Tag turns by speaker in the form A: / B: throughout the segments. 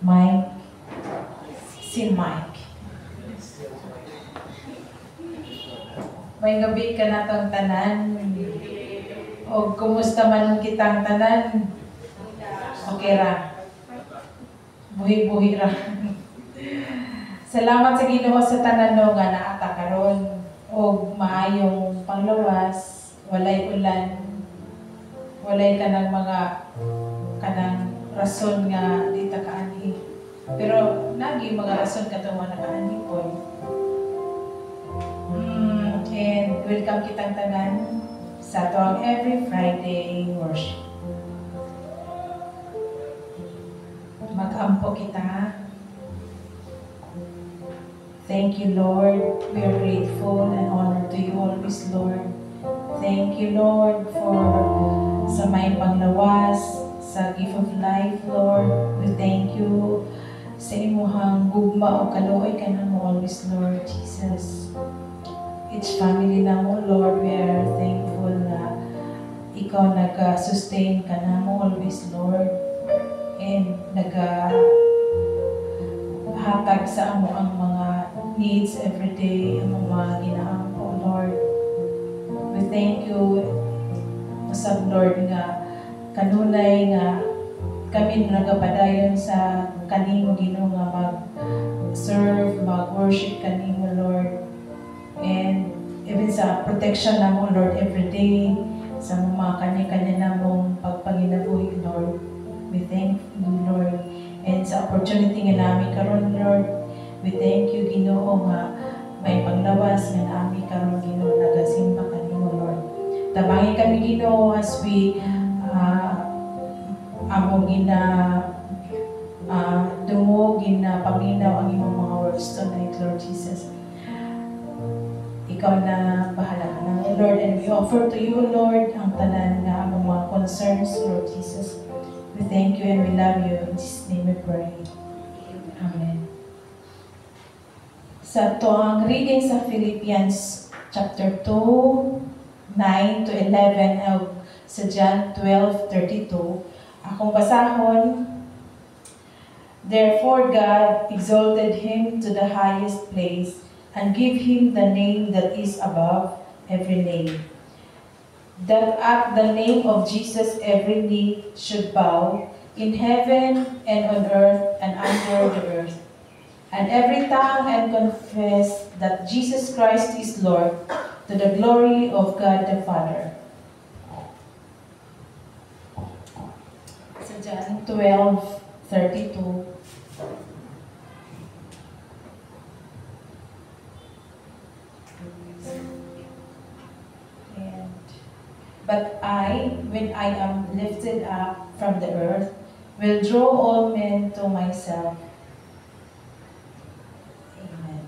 A: Mike, si Mike. May gabi ka na tong tanan. O kumusta man kitang tanan? Okay ra. Buhi-buhi ra. Salamat sa Ginoo sa tanan no nga naata karon og maayong panglawas, walay ulan. Walay kanang mga kanang rason nga di ta kaani. Pero nagi mga rason katong mga nakaani po. And welcome kitang tanan sa atong every Friday worship. Mag-ampo kita. Thank you, Lord. We are grateful and honored to you always, Lord. Thank you, Lord, for sa may panglawas, sa gift of life, Lord. We thank you sa imuhang gugma o kaluoy ka na mo always, Lord Jesus. Each family na mo, Lord, we are thankful na ikaw nag-sustain ka na mo always, Lord. And nag-hatag sa amo ang mga needs every day, ang mga ginaampo, Lord. We thank you, Masab, Lord, nga kanunay nga kami nagapadayon sa kanimo, Ginoo, nga mag-serve, mag-worship kanimo, Lord. And even sa protection na mo, Lord, every day, sa mga kanya-kanya na mong pagpanginabuhi, Lord. We thank you, Lord. And sa opportunity nga namin karon, Lord, we thank you, Ginoo, nga may panglawas nga namin karon, Ginoo, nagasimba kanimo, Lord. Tabangin kami, Ginoo, as we among dungog, paminaw ang imong mga words tonight, Lord Jesus. Ikaw na bahala ka na, Lord, and we offer to you, Lord, ang tanan nga among mga concerns, Lord Jesus. We thank you and we love you. In Jesus' name we pray. Amen. Sa to ang reading sa Philippians chapter 2, 9 to 11, sa John 12:32. Akong basahon, therefore God exalted him to the highest place and give him the name that is above every name, that at the name of Jesus every knee should bow, in heaven and on earth and under the earth, and every tongue and confess that Jesus Christ is Lord, to the glory of God the Father. Sa John 12:32. But I, when I am lifted up from the earth, will draw all men to myself. Amen.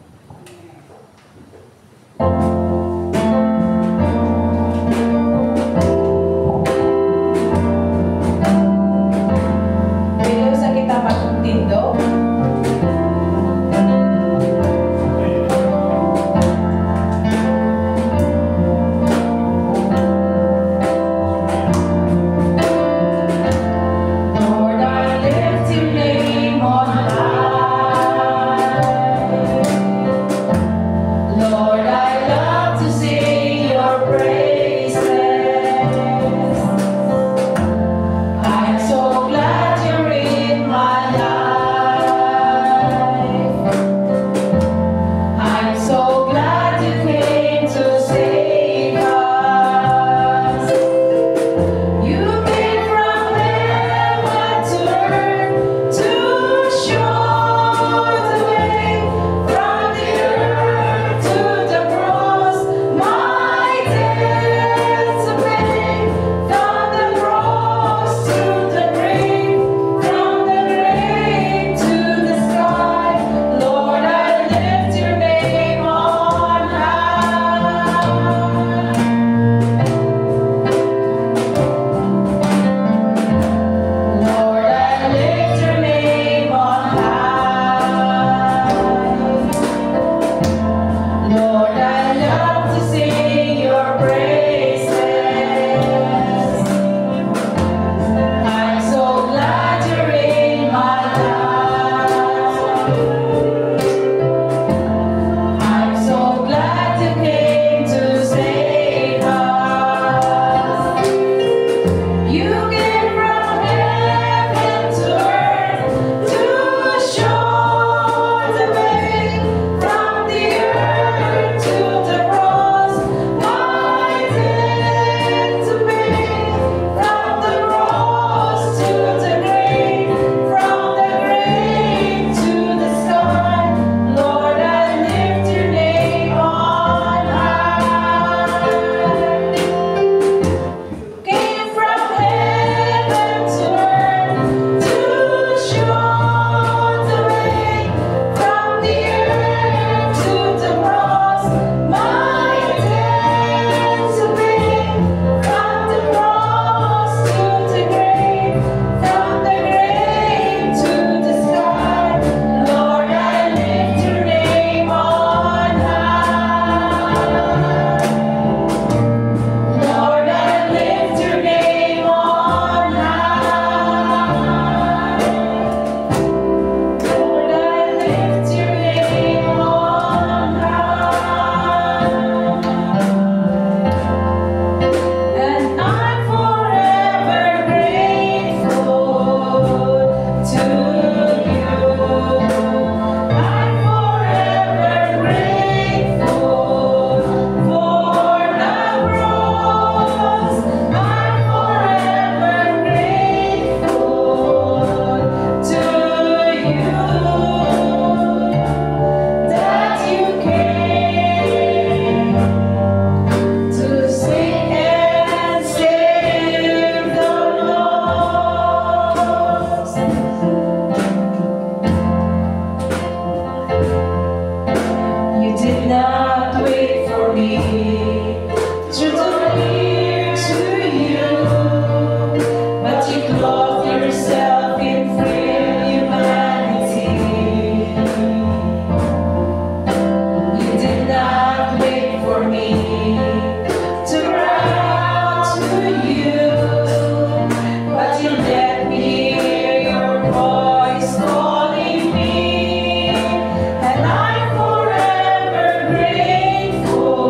A: Pwede sa kita magtindo? Lord, I lift your name on high. Lord, I love to sing your praises. I'm so glad you're in my life. I'm so glad you came to save us. You came from heaven to earth to show the way from the earth to the cross. My debts to pay from the cross to the grave, from the grave to the sky. Lord, I lift your name on high. Lord, I lift your name on high. Lord, I love to sing your praises. I'm so glad you're in my life. I'm so glad you came to save us. You came from heaven to earth to show the way from the earth to the cross. My debt to pay from the cross to the grave, from the grave to the sky. Lord, I lift your name on high. Came from heaven to earth to show the way from the earth to the cross. My debt to pay from the cross to the grave, from the grave to the sky. Lord, I lift your name on high. Lord, I lift your name on high. Lord, I lift your name on high. And I'm forever grateful to you. I'm forever grateful for the cross. I'm forever grateful to you that you came to seek and save the lost. You did not wait for me to draw near to you, but you clothed yourself in frail humanity. You did not wait for me to cry out to you, but you let me hear your voice calling me, and I'm forever grateful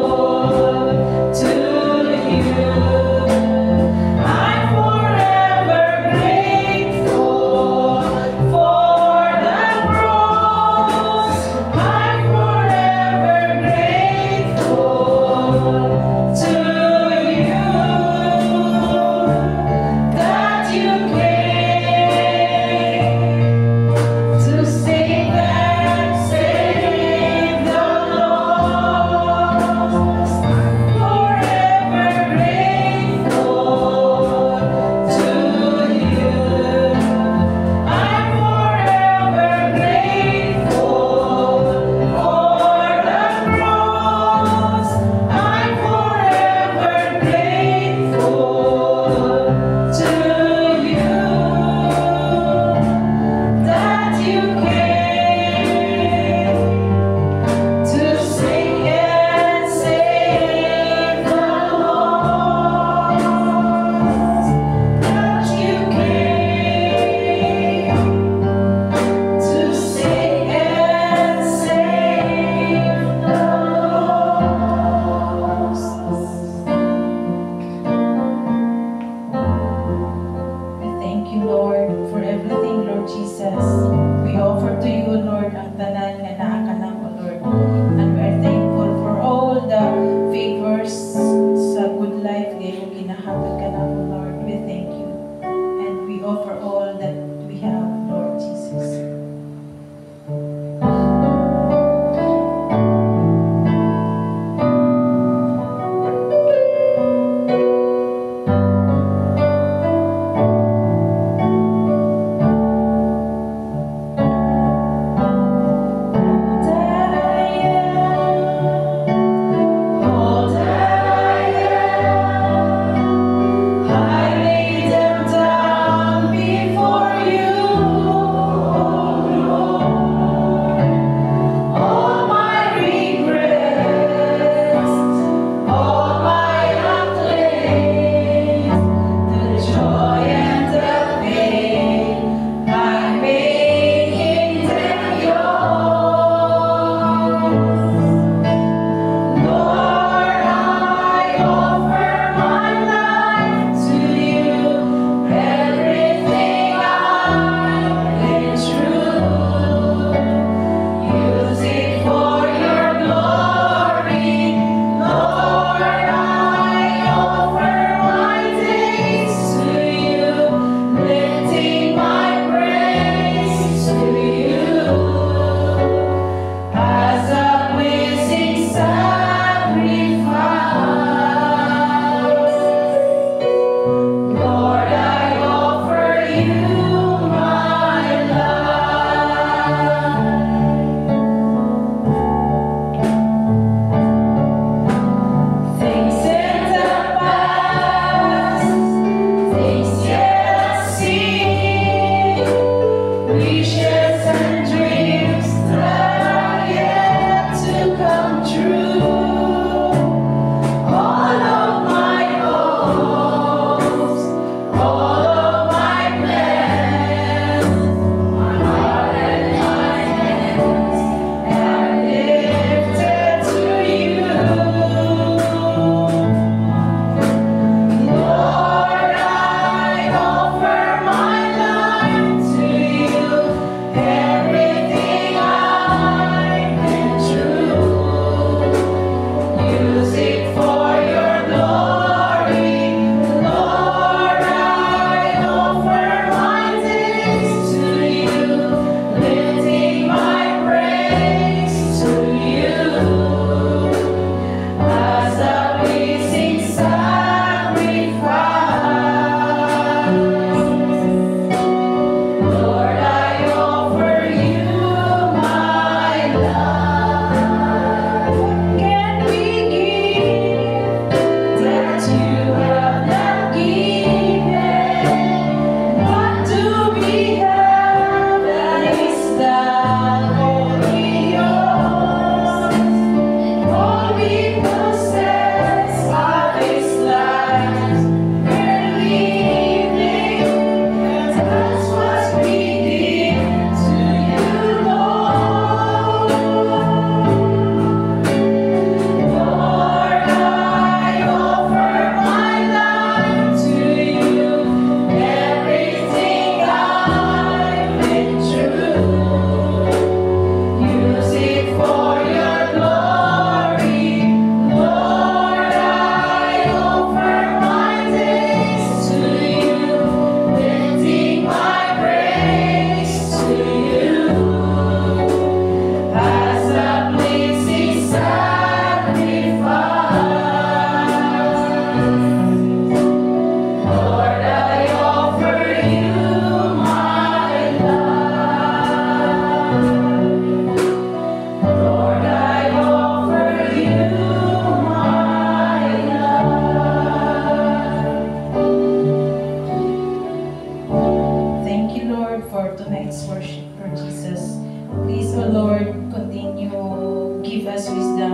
A: us wisdom.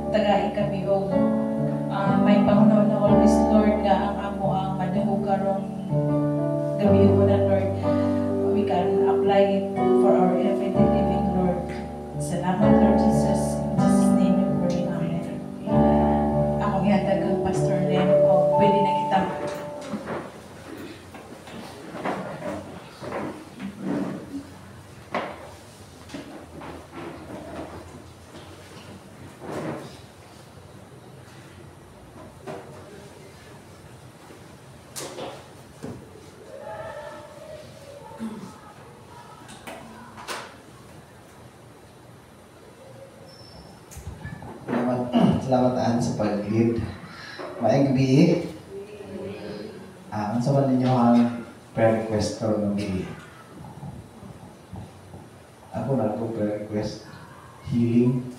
A: Tagai kami o may pangunaw na always, Lord, nga ang amo ang madungog karong gabi mo na, Lord. We can apply it for our everyday living, Lord. Salamat, Lord Jesus. In Jesus' name we pray. Amen. Akong ihatag ang Pastor Len. O, pwede na kita.
B: Salamat sa pag-lead. Maayong gabi. Ang sama ninyo ang prayer request ko ng gabi. Ako na ako prayer request. Healing.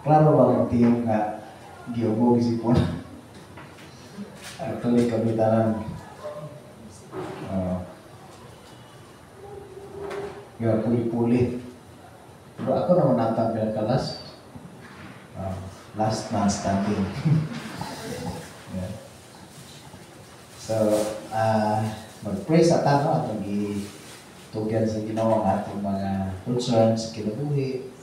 B: Klaro ba ang tiyong nga giubog isipon? Actually, kami tanan. Yung puli-puli. Pero ako naman natang pinagkalas. Last man standing. Yeah. So, mag-pray sa tano at mag-itugyan sa ginawa ng ating mga concerns sa kinabuhi.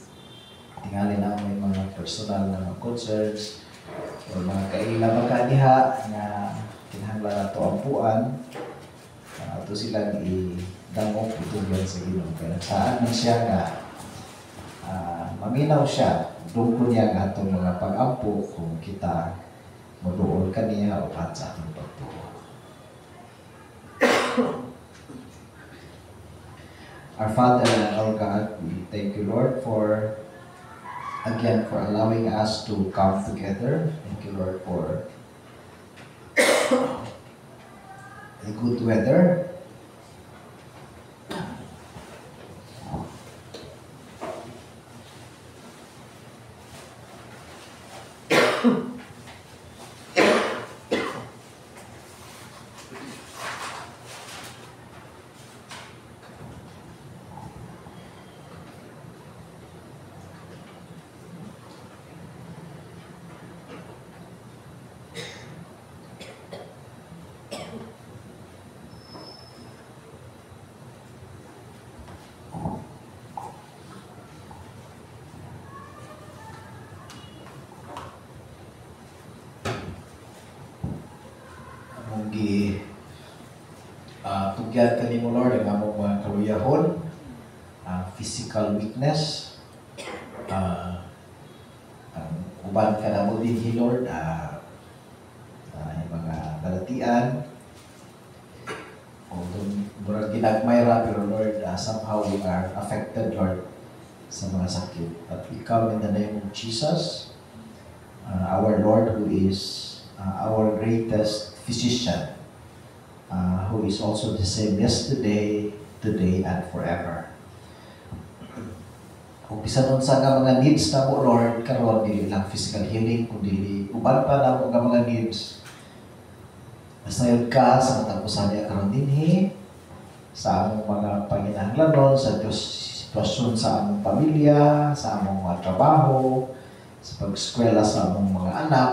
B: Tingali na may mga personal na mga concerns o mga kailang magkadiha na kinahanglan na ito ampuan. Ito silang i-damok itugyan sa ginawa. Kaya saan man siya nga maminaw siya, doon ko niya ang atong mga pag-ampo kung kita maduol ka niya o at sa atong pagtuo. Our Father and our God, we thank you, Lord, for allowing us to come together. Thank you, Lord, for a good weather. Tugyan ka ni mo, Lord, ang among mga kaluyahon, physical weakness, uban ka na mo din, Lord, yung mga balatian, o murag ginagmayra, pero Lord, somehow we are affected, Lord, sa mga sakit. But we come in the name of Jesus, our Lord, who is our greatest physician, who is also the same yesterday, today, and forever. Kung bisan unsa nga mga needs na mo, Lord, karon dili lang physical healing, kundi uban pa na mo nga mga needs. Masayod ka sa katapusan niya karon dinhi, sa among mga panginahanglanon, sa sitwasyon sa among pamilya, sa among mga trabaho, sa pag-eskwela sa among mga anak.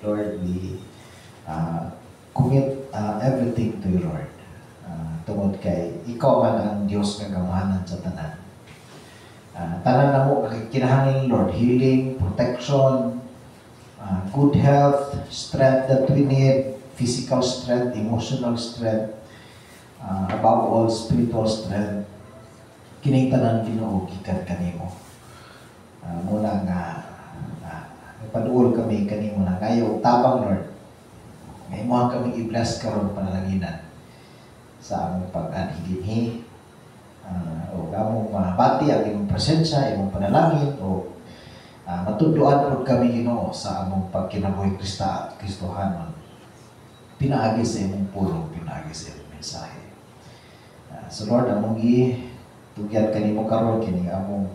B: Lord, we commit everything to you, Lord. Tungod kay ikaw man ang Diyos nga gamahanan sa tanan. Tanan na mo kinahanglan, Lord, healing, protection, good health, strength that we need, physical strength, emotional strength, above all, spiritual strength. Kining tanan Ginoo gikan kanimo. Muna nga paduol kami kanimo na kayo tabang, Lord. Ngayon mo kami i-bless karon panalanginan sa among pag-anhiginhi. O among mabati ang imong presensya, imong panalangin, o matudloan po kami, Ginoo, sa among pagkinabuhi Kristohanon. Pinaagi sa imong pulong, pinaagi sa imong mensahe. So Lord, among tugyan kanimo karon kini among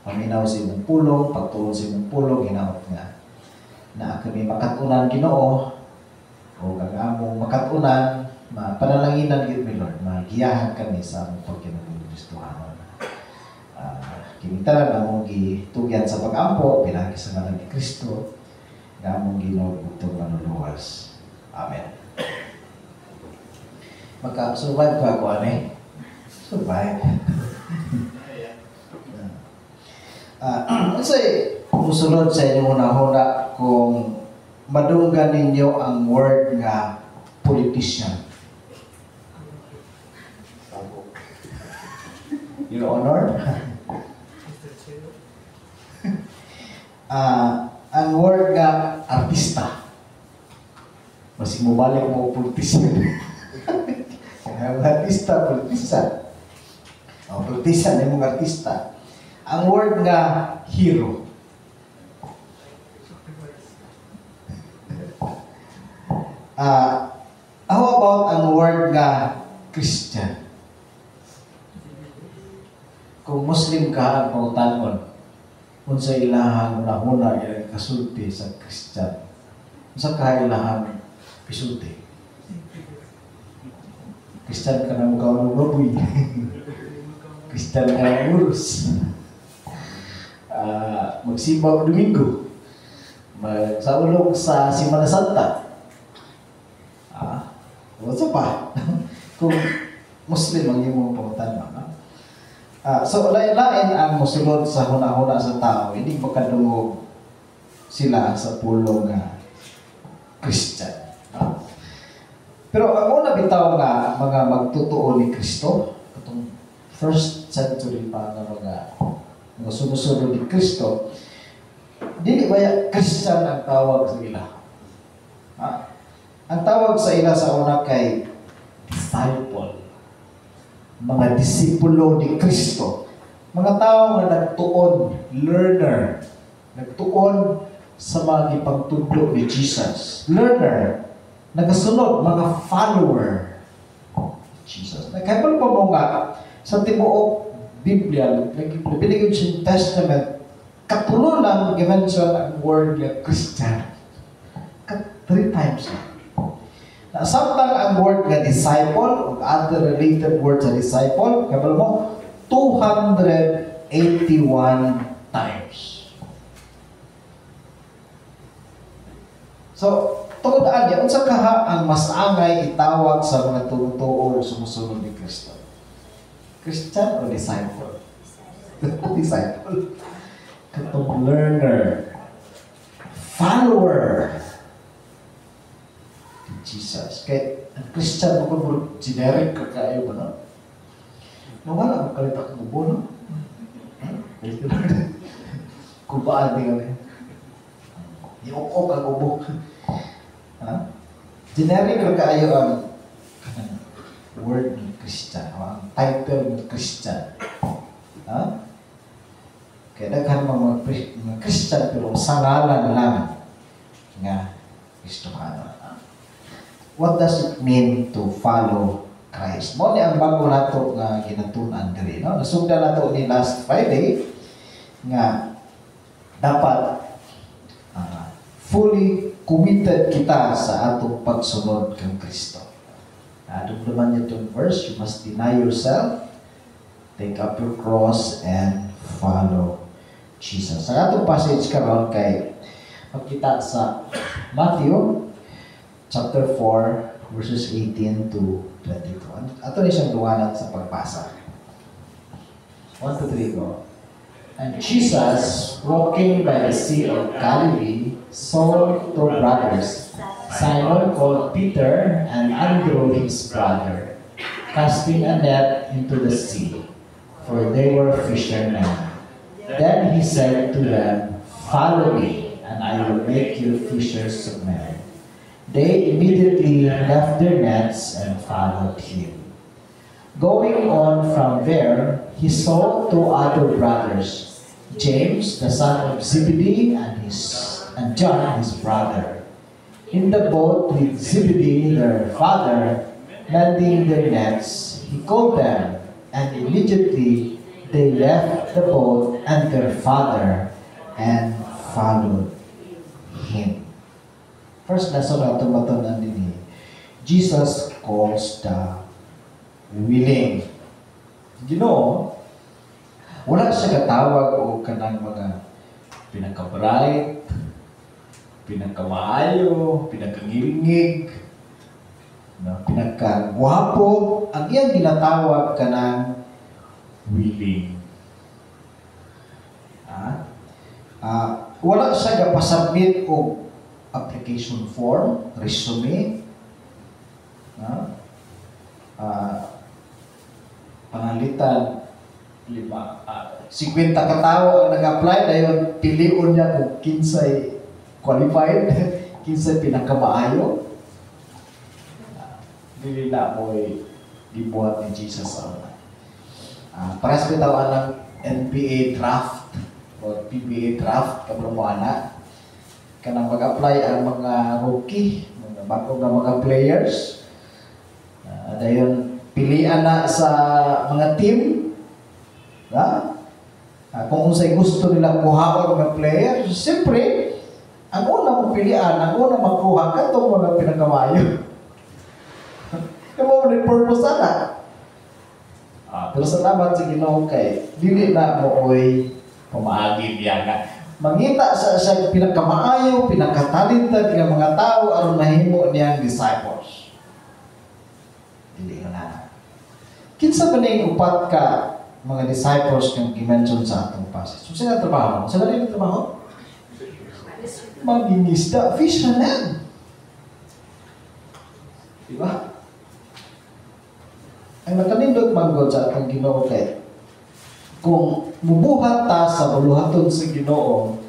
B: paminaw sa imong pulong, pagtuon sa imong pulong, ginaot nga na kami makatunan, Ginoo, o ang among makatunan, panalaginan gid mi, Lord, magiyahan kami sa among pagkinabuhi Kristohanon. Kinita na mong gitugyan sa pag-ampo, pinagi sa ngalan ni Kristo, na mong Ginoo butong manuluwas. Amen. Maka-survive ka ako, ane? Survive. Kasi, musunod sa inyo una-una kung madunggan ninyo ang word nga politician. Your Honor? Ang word nga artista. Masih mo balik mo politician. Ang artista, politician. O, politician ay mong artista. Ang word nga hero. How about ang word nga Christian? Kung Muslim ka ang pautangon, kung sa ilahan una-una ilang kasulti sa Christian, sa kailangan pisulti. Christian ka na mukha ng baboy. Christian ka na urus. Magsimba o Domingo. Magsaulog sa Simana Santa. What's pa? Kung Muslim ang iyong pautangon. So, lain-lain ang musulod sa huna-huna sa tao, hindi makadungog sila sa pulong Christian. Pero ang una bitaw nga mga magtutuo ni Kristo, itong first century pa nga mga sumusunod ni Kristo, dili ba Christian ang tawag sa ila? Ang tawag sa ila sa una kay disciple. Mga disipulo ni Kristo. Mga tao nga nagtuon, learner. Nagtuon sa mga ipagtudlo ni Jesus. Learner. Nagasunod, mga follower. Jesus. Nagkaibal pa mo nga, sa tibuok Biblia, binigyan siya Testament, katulo lang gimension ang word nga Christian. 3 times na. Samtang ang word nga disciple o other related words sa disciple, kabalo mo, 281 times. So, tungod niya, unsa kaha ang mas angay itawag sa mga tumutuo o sumusunod ni Kristo? Christian o disciple? Disciple. Katong learner. Follower. Jesus. Kaya ang Christian mo generic ka kayo ba, no? Nawala mo kalitak ng ubo, no? Kubaan din kami. Iukok ang ubo. Generic ka kayo ang word ng Christian, o ang title ng Christian. Kaya daghan mga Christian pero sangalan lang nga Kristofano. What does it mean to follow Christ? Mo ni ang bago nato nga ginatunan diri, no? Nasugdan nato ni last Friday nga dapat fully committed kita sa atong pagsunod kang Kristo. Dumduman niyo itong verse, you must deny yourself, take up your cross, and follow Jesus. Sa atong passage karon kay makita sa Matthew chapter 4, verses 18 to 22. Ato ni siyang duwanan sa pagbasa. 1 to 3, go. And Jesus, walking by the Sea of Galilee, saw 2 brothers, Simon called Peter and Andrew his brother, casting a net into the sea, for they were fishermen. Then he said to them, "Follow me, and I will make you fishers of men." They immediately left their nets and followed him. Going on from there, he saw 2 other brothers, James, the son of Zebedee, and John, his brother, in the boat with Zebedee, their father, mending their nets. He called them, and immediately they left the boat and their father and followed him. First lesson na itong matunan din, Jesus calls the willing. You know, Wala siya katawag o kanang mga pinaka-bright, pinaka-maayo, pinaka-ngilingig, no? Pinaka-guwapo. Ang iyang ginatawag kanang willing. Wala siya gapasubmit o application form, resume, panalitan 50 katao ang nag-apply dayon piliun niya kung kinsay qualified, kinsay pinakamaayo. Dili na mo gibuhat ni Jesus sa una. Parehas bitaw ng NPA draft o PBA draft kabalo mo ana kanang mag-apply ang mga rookie, mga bago nga mga players. Dayon pilian na sa mga team. Kung unsay gusto nila kuhaon mga player, siyempre ang una mong pilian, ang una magkuha katong mga pinakamayo. Kamo mo purpose ana. Pero salamat sa Ginoo kay dili na mo oy pamaagi niya nga mangita sa pinakamaayo, pinakatalented nga mga tao aron mahimo niyang disciples. Dili na. Kinsa ba ning upat ka mga disciples kang gimension sa atong passage? So sila trabaho. Sila rin trabaho? Mangingisda, fisherman. Diba? Ang nakanindot manggod sa atong Ginoo kay kung mubuhat ta sa buluhaton sa Ginoo,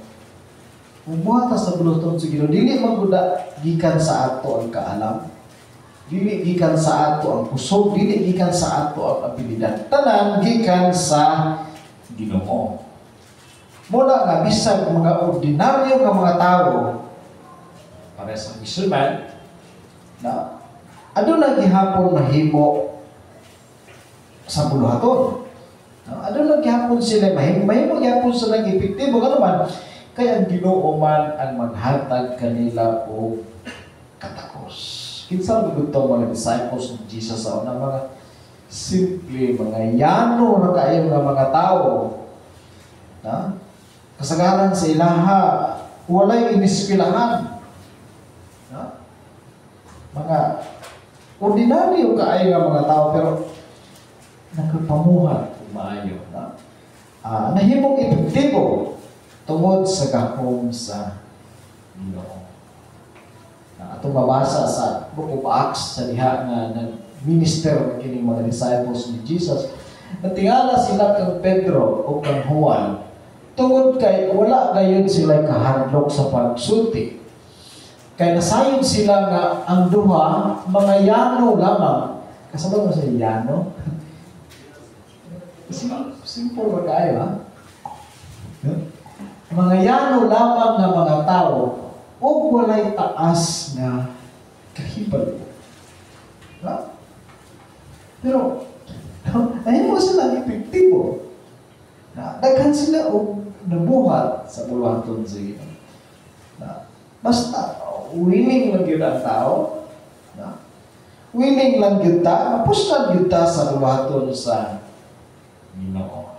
B: mubuhat ta sa buluhaton sa Ginoo, dili magguda gikan sa ato ang kaalam, dili gikan sa ato ang kusog, dili gikan sa ato ang abilidad, tanan gikan sa Ginoo. Mula nga bisag mga ordinaryo nga mga tao, para sa fisherman, na aduna gihapon mahimo sa buluhaton. Aduna gihapon sila mahimo gihapon sila epektibo nga naman kaya ang Ginoo man ang maghatag kanila og katakos. Kinsa gudto mga disciples ni Jesus sa una, mga simple, mga yano na kaayo nga mga tao. Kasagaran sa ilaha, walay inispilahan. Mga ordinaryo kaayo nga mga tao pero nagpamuhat maayo na nahimong epektibo tungod sa gahom sa Ginoo. Atong mabasa sa Book of Acts sa diha nga nag-minister kining mga disciples ni Jesus. Natingala sila kang Pedro o kang Juan tungod kay wala gayon sila kahadlok sa pagsulti. Kay nasayon sila nga ang duha mga yano lamang. Kasabot mo sa yano? Simple ba kayo, ha? Mga yano lamang na mga tao o walay taas na kahibal. Pero, ayun mo sila epektibo. Daghan sila o nabuhat sa buluhaton sa Ginoo. Basta, willing lang yun ang tao. Willing lang yun ta, mapustan yun ta sa buluhaton sa Ginoo.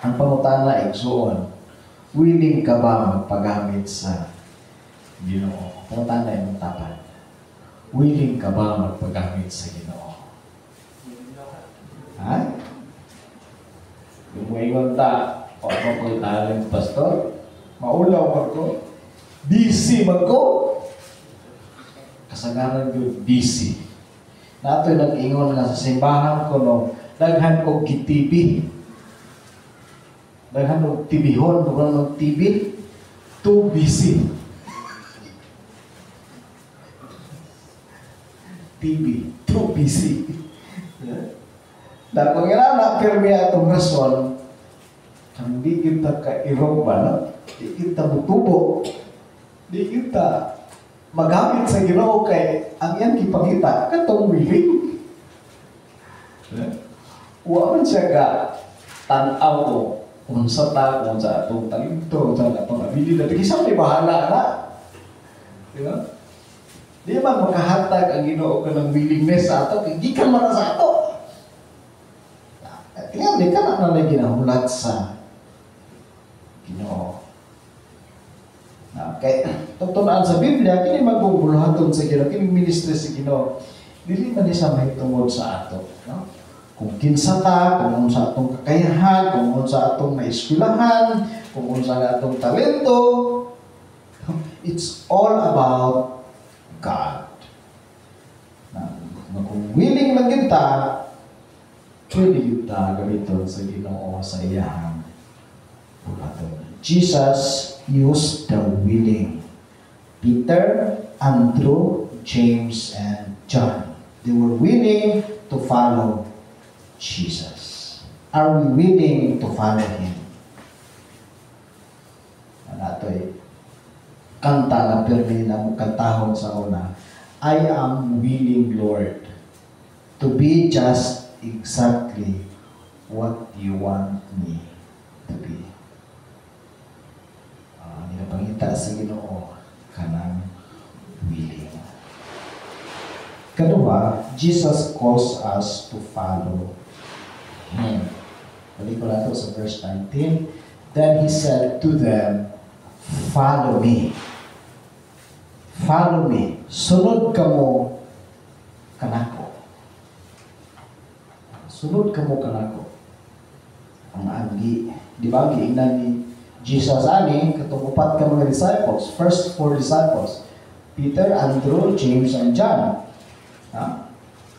B: Ang pangutana igsuon, willing ka ba magpagamit sa Ginoo? Pangutana yung tapan. Willing ka ba magpagamit sa Ginoo? Ha? Yung mga ta, o ako ko'y talent pastor, maulaw ko, busy man ko. Kasagaran yun, busy. Nato yung nag-ingon nga sa simbahan ko, no, daghan ko kitibi. Daghan ko tibihon, daghan ko tibi. Too busy. TV, too busy. Dan pangirana, pero may atong rason, kung di kita ka-iroba, di kita butubo, di kita magamit sa Ginoo kay ang yan kipakita, katong willing. Huwag siya ka tanaw ko kung sa ta, kung sa atong talento, sa atong abilidad. Kisang may bahala na. Diba? Di man makahatag ang Ginoo ka ng willingness sa ato, hindi ka man sa ato. Ngayon, di ka na ginahulat sa Ginoo. Okay, tungtunaan sa Biblia, kini magbubulhaton sa Ginoo, kini ministry sa Ginoo, dili man siya mahitungod sa ato. No? Kung kinsa ta, kung unsa atong kakayahan, kung unsa atong maeskwelahan, kung unsa atong talento, it's all about God. Kung willing lang kita, pwede kita gamiton sa Ginoo sa iyang bulaton. Jesus used the willing. Peter, Andrew, James, and John. They were willing to follow Jesus. Are we willing to follow Him? Anatoy, kanta na pirmi na mo kantahon sa una, I am willing, Lord, to be just exactly what you want me to be. Nilapangita sa Ginoo kanang willing. Kadua, Jesus calls us to follow Him. Balik ko lang ito sa verse 19. Then He said to them, follow me. Follow me. Sunod ka mo kanako. Sunod ka mo kanako. Ang agi. Di ba? Giingnan ni Jesus ani, katong upat ka mga disciples. First 4 disciples. Peter, Andrew, James, and John.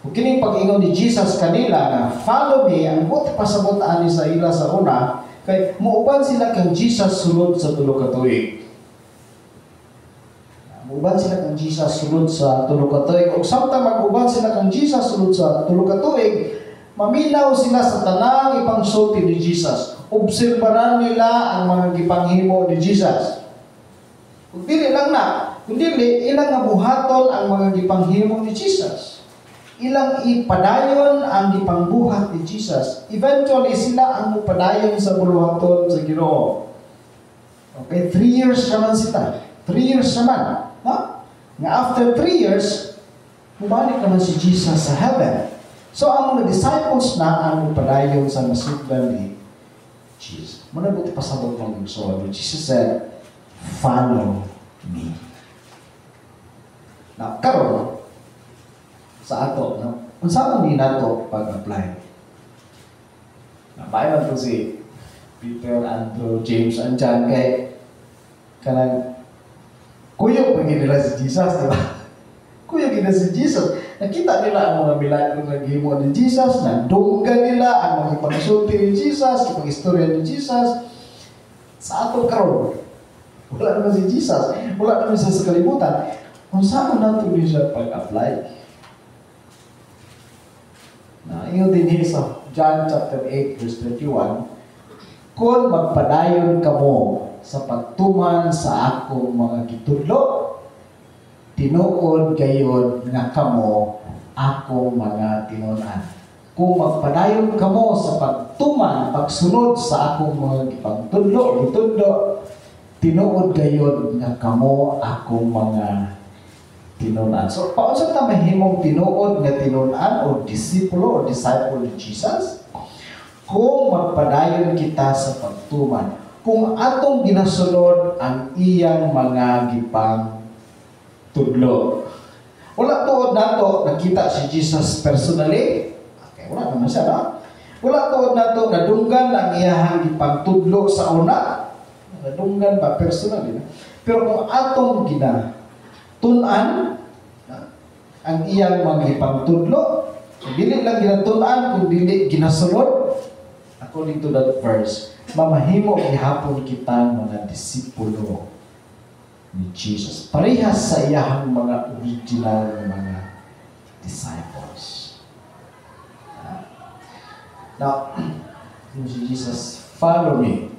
B: Kung kining pag-ingon ni Jesus kanila na follow me, ang buti pasabot ani sa ila sa una, kay muuban sila kang Jesus sulod sa tulo ka tuig. Muuban sila kang Jesus sulod sa tulo ka tuig. O samtang mag-uban sila kang Jesus sulod sa tulo ka tuig, maminaw sila sa tanang ipangsulti ni Jesus. Obserbaran nila ang mga gipanghimo ni Jesus. Kung dili lang na, kung dili, ilang nabuhaton ang mga gipanghimo ni Jesus. Ilang ipadayon ang gipangbuhat ni Jesus. Eventually, sila ang mupadayon sa buluhaton sa Ginoo. Okay, 3 years naman sila. 3 years naman. Nga after 3 years, bumalik naman si Jesus sa heaven. So, ang mga disciples na ang mupadayon sa nasudlan ni Jesus. Manabuti pasabot ng so, Jesus said, follow me. Now, karon sa ato, no? Kung saan ni nato pag-apply? Nabayan to si Peter, Andrew, James, and John kay kanang kuyog pag nila si Jesus, di ba? Kuyog nila si Jesus. Nakita nila ang mga milagro na gimo ni Jesus, nandunggan nila ang mga pagsulti ni Jesus, pag-istorya ni Jesus. Sa ato karon, wala naman si Jesus, wala naman siya sa kalibutan. Kung saan nato din siya pag-apply? Na ingon din sa John chapter 8 verse 21, kung magpadayon kamo sa pagtuman sa akong mga gitudlo, tinuod gayon nga kamo akong mga tinunan. Kung magpadayon kamo sa pagtuman, pagsunod sa akong mga gipangtudlo, tinuod gayon nga kamo akong mga tinunan. So, paunsa ta mahimong tinuod nga tinunan o disipulo o disciple ni Jesus? Kung magpadayon kita sa pagtuman, kung atong ginasunod ang iyang mga gipang tudlo. Wala tuod nato nakita si Jesus personally. Okay, wala naman siya, no? Wala tuod nato nadunggan ang iyang gipangtudlo sa una. Nadunggan ba personally, no? Pero kung atong ginatunan ang iyang mga gipangtudlo, dili lang ginatunan kung dili ginasunod, according to that verse, mamahimo gihapon kita mga disipulo ni Jesus. Parehas sa iyahang mga original mga disciples. Now, si Jesus, follow me.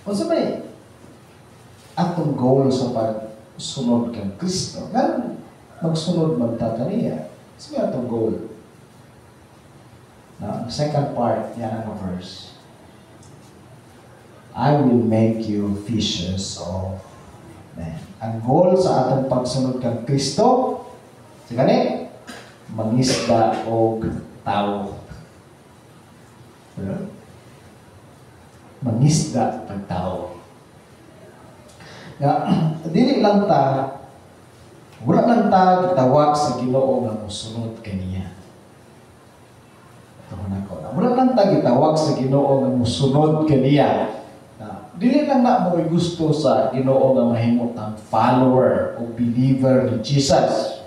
B: O sabay, atong goal sa pagsunod kang Kristo, gan magsunod man ta kaniya. Sige atong goal. Now, second part, yan ang verse. I will make you fishers of men. Ang goal sa atong pagsunod kang Kristo, sa gani, mangisda o tao. Mangisda pagtao. Nga, dili lang ta, wala lang ta gitawag sa Ginoo nga musunod kaniya. Ito na ko. Wala lang ta gitawag sa Ginoo nga musunod kaniya. Dili lang na mo gusto sa Ginoo nga mahimot ang follower o believer ni Jesus.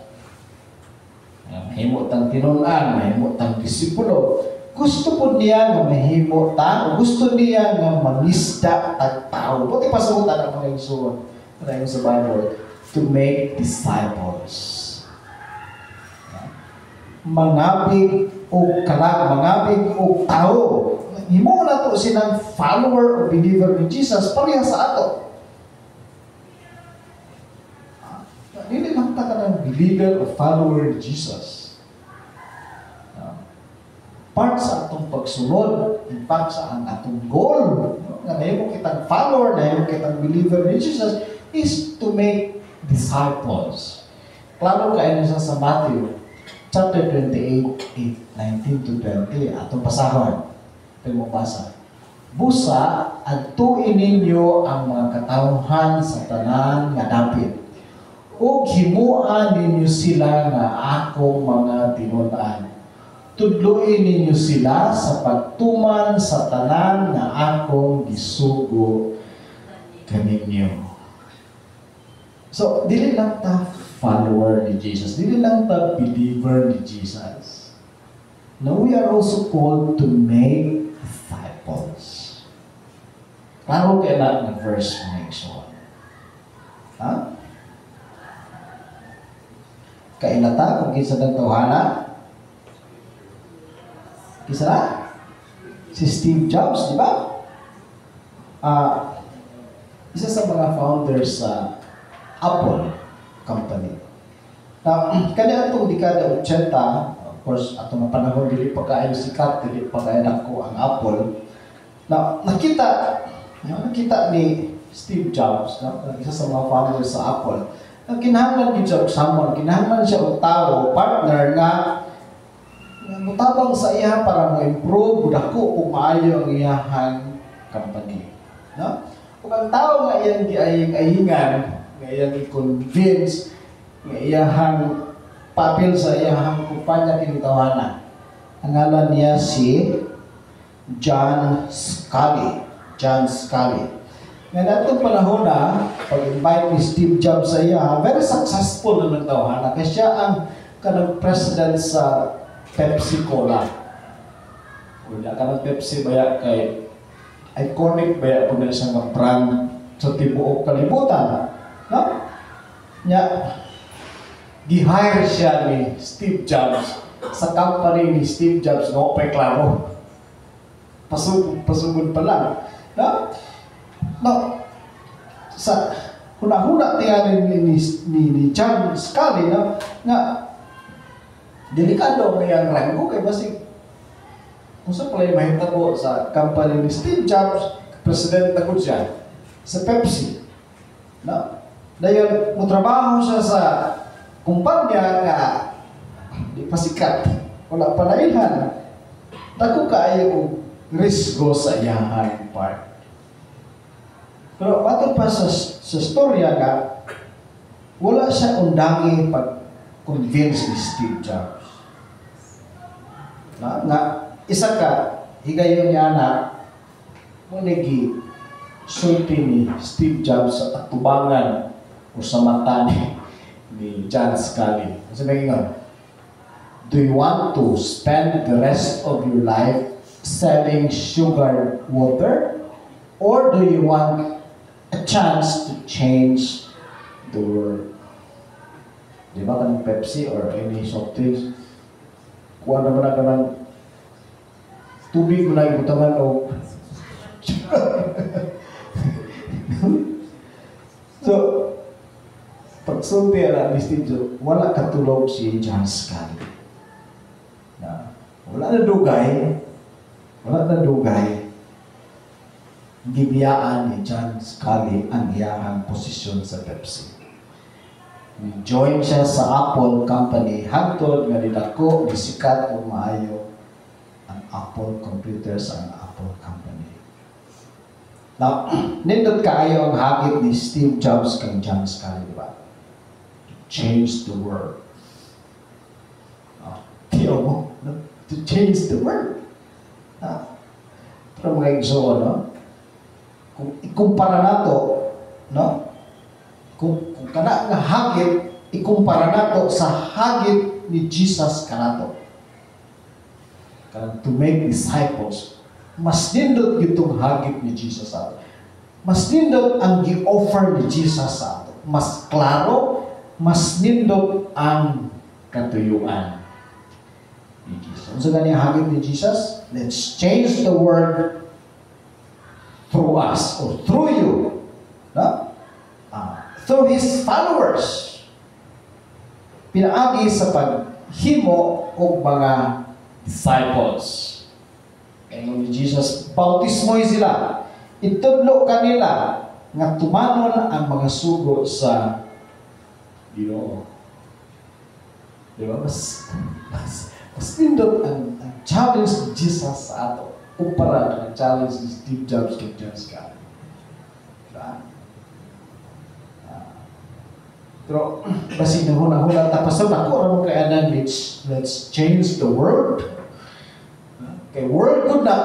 B: Mahimot ang tinun-an, mahimot ang disipulo. Gusto po niya nga mahimot ta, o gusto niya nga mangisda tagtao. Buti pasagutan ang mga isuon sa Bible, to make disciples. Mangabig o kalag, mangabig o tao. Himo na to silang follower o believer ni Jesus pareha sa ato. Dili lang ta ka believer o follower ni Jesus. Part sa atong pagsunod, in fact sa ang atong goal, na nahimo kitang follower, nahimo kitang believer ni Jesus, is to make disciples. Klaro kayo siya sa Matthew chapter 28, 19 to 20, atong pasahon. Ito mo basa. Busa, adtuin ninyo ang mga katawhan sa tanan nga dapit. O himuan ninyo sila nga akong mga tinun-an. Tudluin ninyo sila sa pagtuman sa tanan nga akong gisugo kaninyo. So, dili lang ta follower ni Jesus. Dili lang ta believer ni Jesus. Now, we are also called to make disciples. Klaro kaya na ng verse next one. Ha? Kainata kung kinsa ng tawhana? Kinsa na? Si Steve Jobs, di ba? Isa sa mga founders sa Apple company. Now, kanya itong dekada 80, of course, atong panahon, dili pa kayo sikat, dili pa kayo nako ang Apple. Now, nakita ni Steve Jobs, isa sa mga founders sa Apple, na kinahanglan ni Jobs someone, kinahanglan siya o tao, partner nga mutabang sa iya para mo-improve, dako kung maayo ang iyahang company. No? Kung ang tao nga iyang giaying-ayingan, nga iyang i-convince, nga iyahang papel sa iyahang kumpanya kinitawanan. Ang ngalan niya si John Sculley. John Sculley. Nga natong panahon na, pag-invite ni Steve Jobs sa iya, very successful na nagtawanan. Kasi siya ang kanang president sa Pepsi Cola. Wala ka ng Pepsi baya kay iconic baya kung na siyang brand sa tibuok kalibutan. No? Nya, gi-hire siya ni Steve Jobs sa company ni Steve Jobs nga pa'y klaro. Pasugod pa lang. No? No. Sa huna-huna tiyan ni John Sculley, no? Nga, delikado may ang rango kay basig kung sa pala mahitabo sa company ni Steve Jobs, president na gud siya sa Pepsi. No? Dayon mo trabaho siya sa kumpanya nga di pa sikat, wala pa nailhan. Dako kaayo risgo sa iyang part. Pero patod pa sa storya nga wala siya undangi pag-convince ni Steve Jobs. Nga isa ka, higayon niya na munigi sulti ni Steve Jobs sa tatubangan o sa mata ni John Sculley. Kasi may nga, do you want to spend the rest of your life selling sugar water? Or do you want a chance to change the world? Di ba kanang Pepsi or any soft drinks? Kuha naman na ka ng tubig mo na ibutangan o so, pagsulti na ni Steve Jobs, wala katulog si John Sculley. Wala na dugay, gibiyaan ni John Sculley ang iyahang posisyon sa Pepsi. Join siya sa Apple company hangtod nga didako gisikat og maayo ang Apple Computers and Apple Company. Now, nindot kaayo ang hagit ni Steve Jobs kang John Scully, di ba? Change the world. Tiyo mo, to change the world. Pero mga igsoon, no? Kung ikumpara nato, no? Kung kana nga hagit, ikumpara nato sa hagit ni Jesus kanato. To make disciples, mas nindot gitong hagit ni Jesus sa ato. Mas nindot ang gi-offer ni Jesus sa ato. Mas klaro, mas nindot ang katuyuan ni Jesus. So ganyan hagit ni Jesus, let's change the world through us or through you. No? Through His followers. Pinaagi sa paghimo o mga disciples. Kaya ni Jesus, bautismoy sila. Itudlo kanila nga tumanon ang mga sugo sa Ginoo. Diba? Mas nindot ang challenge ni Jesus sa ato kumpara ang challenge ni Steve Jobs kay John Scully. Diba? Pero basi na huna tapos ako ram kay anan let's change the world. Kay world good na.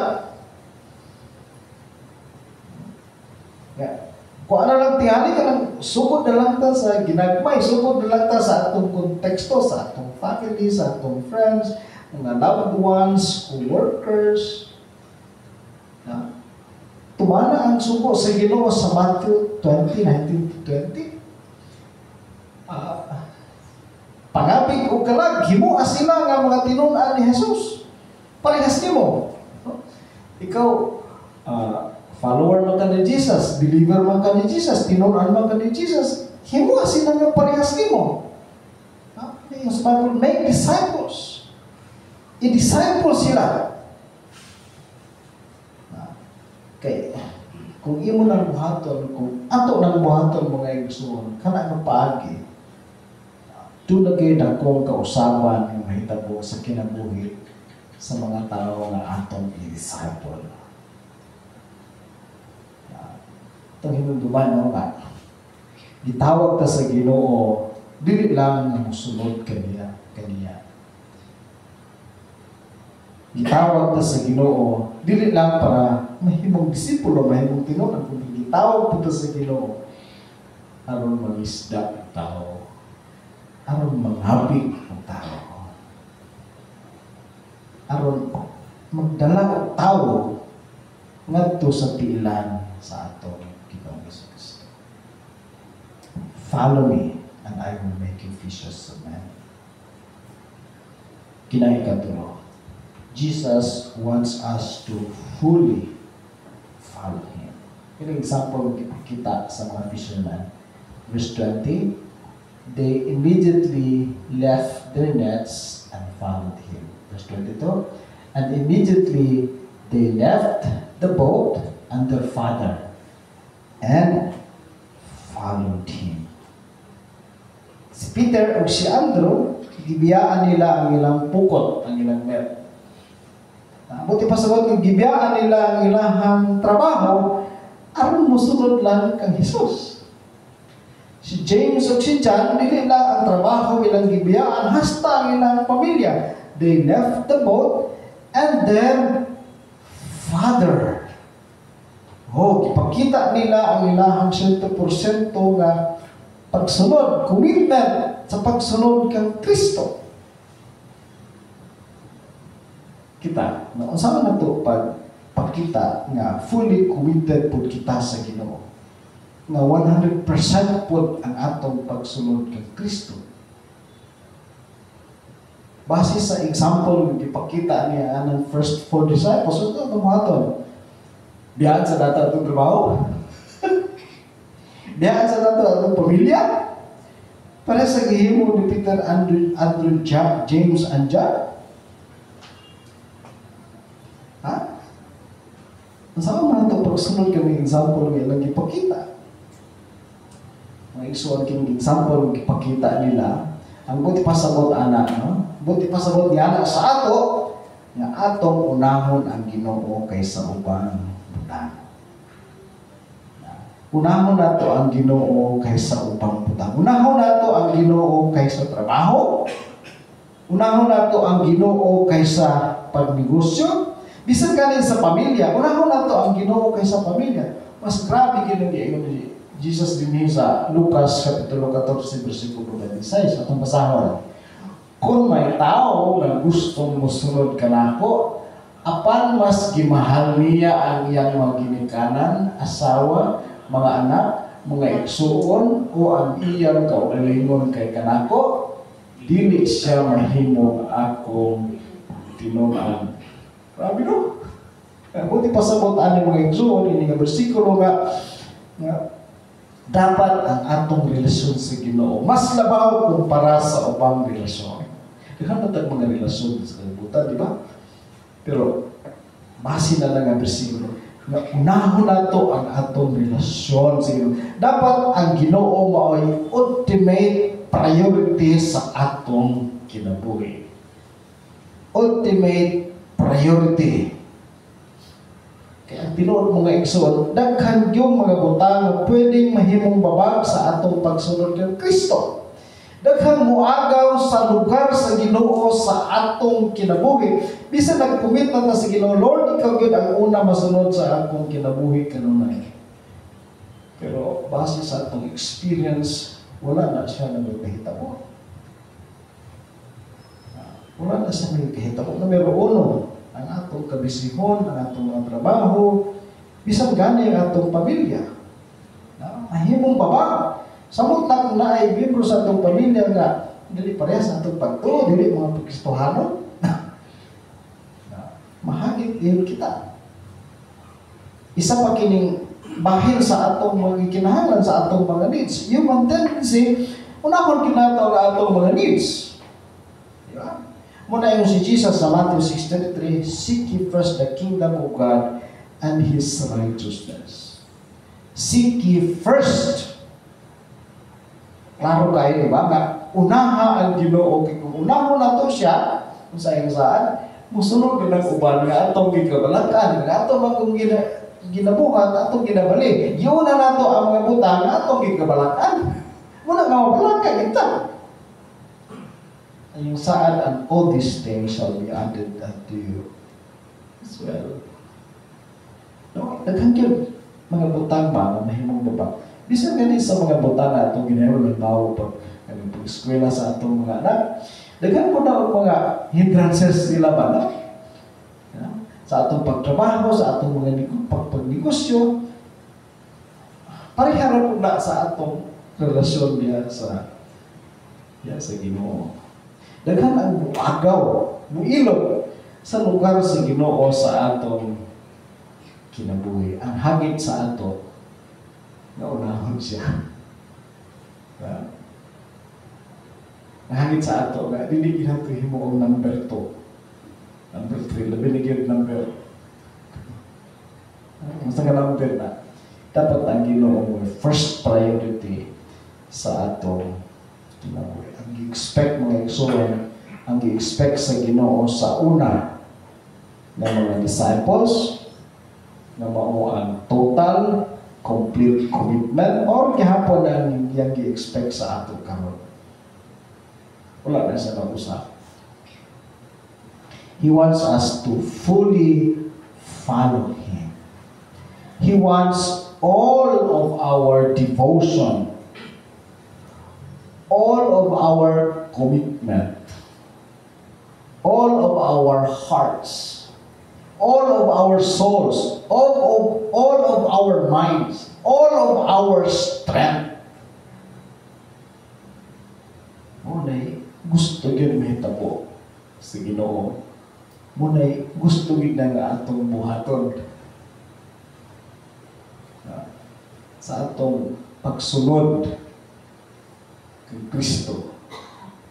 B: Yeah. Kung ano lang tiyali ka lang sugod na lang ta sa ginagmay, sugod na lang ta sa atong konteksto, sa atong family, sa atong friends, mga loved ones, co-workers. Tumana ang sugo sa Ginoo sa Matthew 20:19-20. Pangabig o kalag, himuha sila nga mga tinunan ni Jesus. Parehas nimo. Ikaw, follower man ka ni Jesus, believer man ka ni Jesus, tinunan man ka ni Jesus, himuha sila nga parehas nimo. Yung sa Bible, make disciples. I-disciple sila. Kaya, kung imo nang buhaton, kung ato nang buhaton mga igsoon, kana nga paagi, doon na kayo dakong kausaban yung mahitabo sa kinabuhi sa mga tao na atong i-disciple. Itong hinunduman, no, nga, gitawag ta sa Ginoo, dili lang na musunod kaniya. Gitawag ta sa Ginoo, dili lang para mahimong disipulo, mahimong tinunan, kundi gitawag ta sa Ginoo, aron mangisda ang tao. Aron manghabig ang tao. Aron magdala ang tao ngadto sa piilan sa atong Ginoong Kristo. Follow me and I will make you fishers of men. Kinaikatulo, Jesus wants us to fully follow Him. Yung example kita sa mga fishermen. Verse 20, they immediately left their nets and followed Him. Verse 22, and immediately they left the boat and their father and followed Him. Si Peter o si Andrew, gibiyaan nila ang ilang pukot, ang ilang net. Buti pa sabot kung gibiyaan nila ang ilang trabaho, aron musunod lang kang Jesus. Si James o si John, dili lang ang trabaho ilang gibiyaan, hasta ang ilang pamilya. They left the boat and then Father. Ipakita nila ang ilahang 100% nga pagsunod, commitment sa pagsunod kang Kristo. Kita, unsa man nato pagkita nga fully committed pud kita sa Ginoo. Nga 100% po ang atong pagsunod kay Kristo. Base sa example nga ipakita niya ang first 4 disciples, ito itong haton. Biyahan sa data itong trabaho. Biyahan sa data itong pamilya. Para sa gihimo ni Peter, Andrew, James, and John. Saan man ito pagsunod kami example nga ilang ipakita? Mga isuan kami example nga ipakita nila. Ang buti pasabot anak, no? Buti pasabot ni anak sa ato, nga atong unahon ang Ginoo kaysa ubang butang. Unahon nato ang Ginoo kaysa ubang butang. Unahon nato ang Ginoo kaysa trabaho. Unahon nato ang Ginoo kaysa pagnegosyo. Bisan kanin sa pamilya, unahon nato ang Ginoo kaysa pamilya. Mas grabe gid ang giingon ni Jesus dinhi sa Lucas kapitulo 14 bersikulo 26 atong basahon. Kung may tao na gustong mosunod kanako, apan mas gimahal niya ang iyang mga ginikanan, asawa, mga anak, mga igsuon o ang iyang kaugalingon kay kanako, dili siya mahimo akong tinunan. Grabe no? Buti pasabot ani mga igsuon ini nga bersikulo nga dapat ang atong relasyon sa Ginoo mas labaw kumpara sa ubang relasyon. Daghang matag mga relasyon sa kalibutan, di ba? Pero base na lang ang bersikulo na unahon nato ang atong relasyon sa Ginoo. Dapat ang Ginoo mao'y ultimate priority sa atong kinabuhi. Ultimate priority. Kaya ang tinuod mga igsoon, daghan yung mga butang na pwedeng mahimong babag sa atong pagsunod kay Kristo. Daghang muagaw sa lugar sa Ginoo sa atong kinabuhi. Bisan nag-commit na sa Ginoo, Lord, ikaw gyud ang una masunod sa akong kinabuhi kanunay. Pero base sa atong experience, wala na siya nagkahitabo. Wala na siya nagkahitabo. Numero 1, ang atong kabisihon, ang atong mga trabaho, bisan gani ang atong pamilya. Mahimong babag. Samot na ay membro sa atong pamilya nga dili parehas sa atong pagtuo, dili mga Kristohano. Mahagit din kita. Isa pa kining bahin sa atong mga kinahanglan sa atong mga needs. Human tendency, unahon kinato ang atong mga needs. Di ba? Muna yung si Jesus sa Matthew 6:33, seek ye first the kingdom of God and His righteousness. Seek ye first. Klaro kayo, di ba? Nga, unaha ang Ginoo. Kung unaho na to siya, kung saan, musunod ka ng uban nga atong gikabalakan, nga atong magkong ginabuhat, atong ginabali. Yun na nato ang mga butang nga atong gikabalakan. Muna nga mabalakan ito. Yung saan, and all these things shall be added unto you as well. No? Daghang yun, mga butang ba, na mahimong baba. Bisan ganit sa mga butang na atong ginagawa ng tao pag-eskwela sa atong mga anak, daghang po na mga hindrances nila ba na? Sa atong pagtrabaho, sa atong mga pagnegosyo, parihara po na sa atong relasyon niya sa Ginoo. Daghang ang buagaw, builog sa lugar sa Ginoo sa atong kinabuhi. Ang hagit sa ato, naunahon siya. Ang hagit sa ato, na diligin nato himo ang number 2. Number 3, labi na yung number. Masa ka number na. Dapat ang Ginoo mo first priority sa atong kinabuhi. Ang i-expect mga igsoon, ang i-expect sa Ginoo sa una ng mga disciples na mao ang total, complete commitment or gihapon ang yang i-expect sa ato karon. Wala na siya mag-usap. He wants us to fully follow Him. He wants all of our devotion, all of our commitment, all of our hearts, all of our souls, all of our minds, all of our strength. Muna'y gusto yun mahitabo sa Ginoo. Muna'y gusto yun na nga atong buhaton sa atong pagsunod kay Kristo.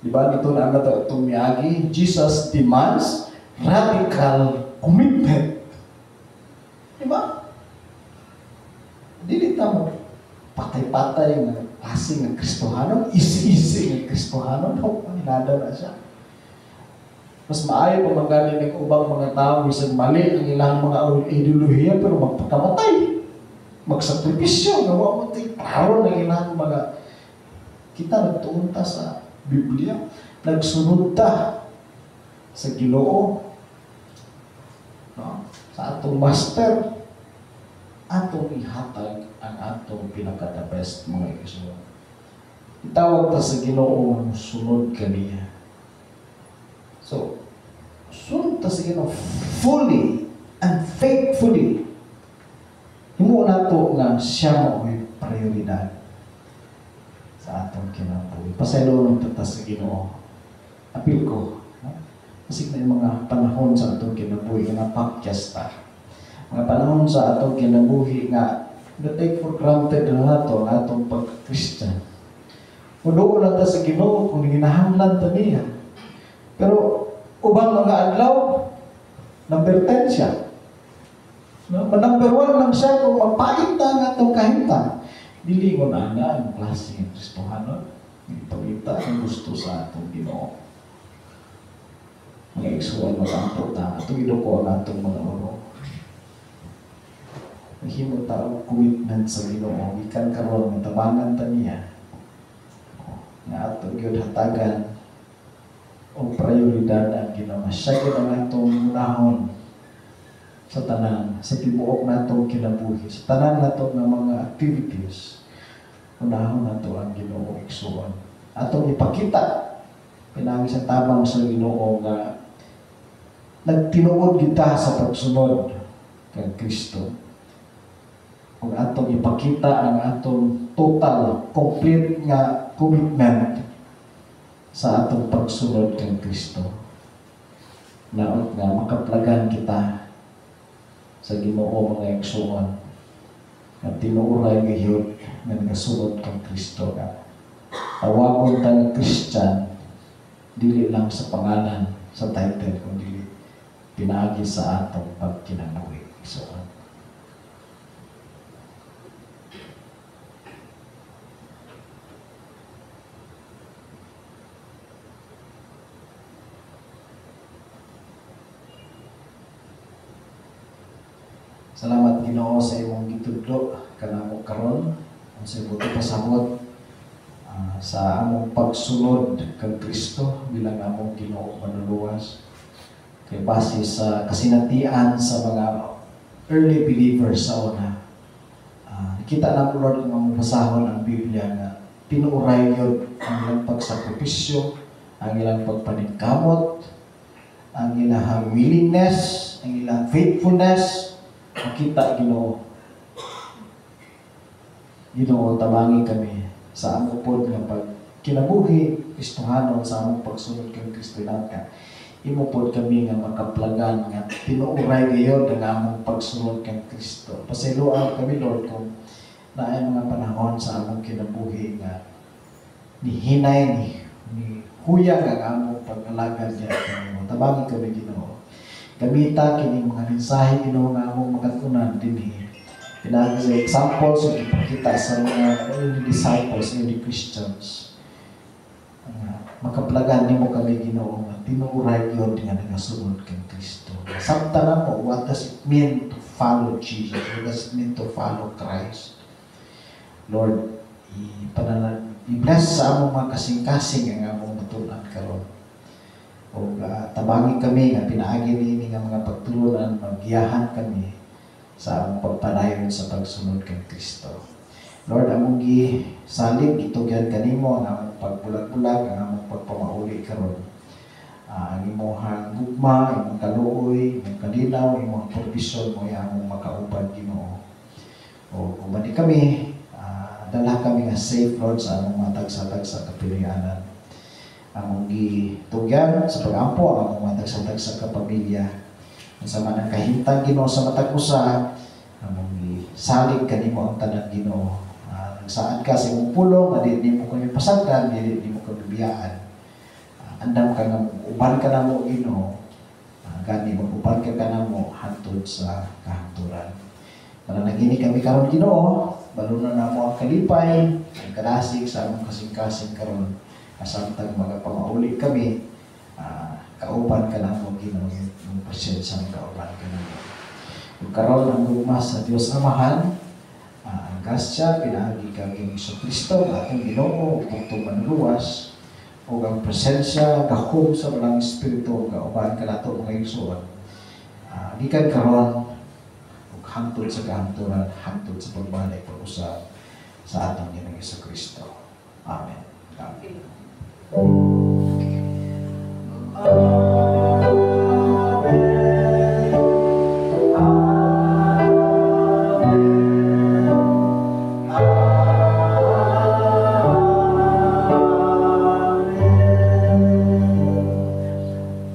B: Diba dito na nato itong miyagi, Jesus demands radical commitment. Diba? Dili mo patay-patay nga klase nga Kristohanon, easy-easy nga Kristohanon, hinada na siya. Mas maayo pa magaling ng ubang mga tao isang mali ang ilang mga ideolohiya pero magpakamatay. Magsakripisyo, gawa mo tayo klaro ng ilang mga kita nagtuon ta sa Biblia, nagsunod ta sa Ginoo, no? Sa atong master, atong ihatag ang atong pinaka-the best mga igsoon. Itawag ta sa Ginoo, sunod kaniya. So, sunod ta sa Ginoo fully and faithfully. Himo nato nga siya mo'y prioridad sa atong kinabuhi. Pasaylo nung tata sa Ginoo. Apil ko, no? Kasi may mga panahon sa atong kinabuhi nga pakyasta. Mga panahon sa atong kinabuhi nga na-take for granted na nato ang atong pag-Christian. Puno na ta sa Ginoo kung ginahanglan ta niya. Pero ubang mga adlaw, number 10 siya. No? Number 1 lang siya kung mapait na ang atong kahimtang. Dili mo na ang klase ng Kristohanon. Ipagita ang gusto sa atong Ginoo. Mga igsuon mag-ampot na atong iduko ang atong mga oro. Mahimo taong commitment sa Ginoo. Ikan karon ng tabangan ta niya. Nga atong yun hatagan o prioridad ang Ginoo. Siya yun ang atong unahon sa tanan, sa tibuok natong kinabuhi, sa tanan natong nga mga activities. Unahon nato ang Ginoo igsuon. Atong ipakita pinagi sa tabang sa Ginoo nga nagtinuod kita sa pagsunod kay Kristo. Kung atong ipakita ang atong total, complete nga commitment sa atong pagsunod kay Kristo. Naot nga makaplagan kita sa Ginoo mga igsuon at tinuuray gayud nga nagasunod kang Kristo ka. Tawagon ta nga Christian dili lang sa pangalan, sa title, kundi pinaagi sa atong pagkinabuhi. Igsuon. Salamat Ginoo sa imong gitudlo kanamo karon ang sa buto pasabot sa among pagsunod kang Kristo bilang among Ginoo manluluwas. Kay base sa kasinatian sa mga early believers sa una. Nakita na po Lord kung among basahon ang Biblia nga tinuuray yun ang ilang pagsakripisyo, ang ilang pagpaningkamot, ang ilang willingness, ang ilang faithfulness. Makita Ginoo. Ginoo, tabangi kami sa among pod nga pag kinabuhi Kristohanon sa among pagsunod kay Kristo ka. Imo pod kami nga makaplagan nga tinuuray gayud ang among pagsunod kay Kristo. Pasayloan kami Lord kung naay mga panahon sa among kinabuhi nga nihinay ni huyang ang among pag-alagad niya. Tabangi kami Ginoo. Gamita kini mga mensahe Ginoo nga among makatunan dinhi. Pinagi sa example sa ipakita sa mga early disciples, early Christians. Makaplagan nimo kami Ginoo nga tinuuray gyud nga nagasunod kay Kristo. Sabta na mo, what does it mean to follow Jesus? What does it mean to follow Christ? Lord, i-bless sa among mga kasing-kasing ang among matunan karon. O tabangi kami nga pinaagi niini nga mga pagtulunan, maggiyahan kami sa among pagpadayon sa pagsunod kay Kristo. Lord, among gisalig gitugyan kanimo ang among pagbulag-bulag, ang among pagpamauli karon. Ang imong gugma, imong kaluoy, imong kalinaw, imong provision mo among makaubad Ginoo. O kung bani kami, dala kami nga safe Lord sa among matag-satag sa kapilianan. Among gitugyan sa pagampo ang among matag-satag sa kapamilya. Sa manang kahintang Ginoo sa matag usa, among gisalig kanimo ang tanan Ginoo. Nagsaan ka sa imong pulong, di mo kami pasagdan, di mo kami biyaan. Andam ka nga uban ka na mo Ginoo. Gani mag-uban ka na mo hantod sa kahangturan. Mananagini kami karon Ginoo, balunan na mo ang kalipay, ang kadasig sa among kasing-kasing karon. Asamtang mga pamauli kami, kauban ka na mo Ginoo yung presensya ng kauban ka na mo. Kung karon ang gugma sa Dios Amahan, ang grasya pinaagi kang Hesus Kristo nga atong Ginoo ug itong manluwas ug ang presensya gahom sa Malang Espiritu kauban ka nato mga igsoon. Gikan karon ug hangtod sa kahanturan, hangtod sa pagbalik pag-usab sa atong Ginoong Hesus Kristo. Amen. Amen.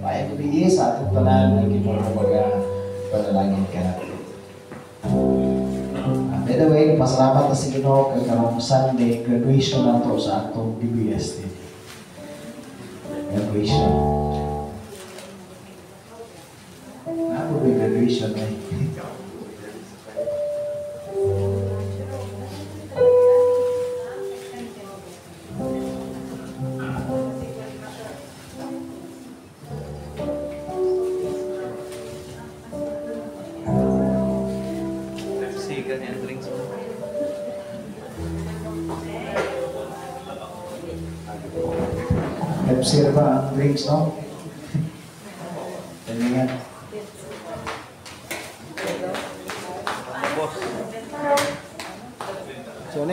B: Paibigay sa atong tanan ng ginagawa panalangin ka natin. By the way, pasalamat na si Ginoo kay karong Sunday graduation nato sa atong DBST. Graduation. Ano ba graduation ay?
C: Sigan and drinks.
B: Pepsi ba ang drinks, no? Ganyan.
C: Boss.
B: So,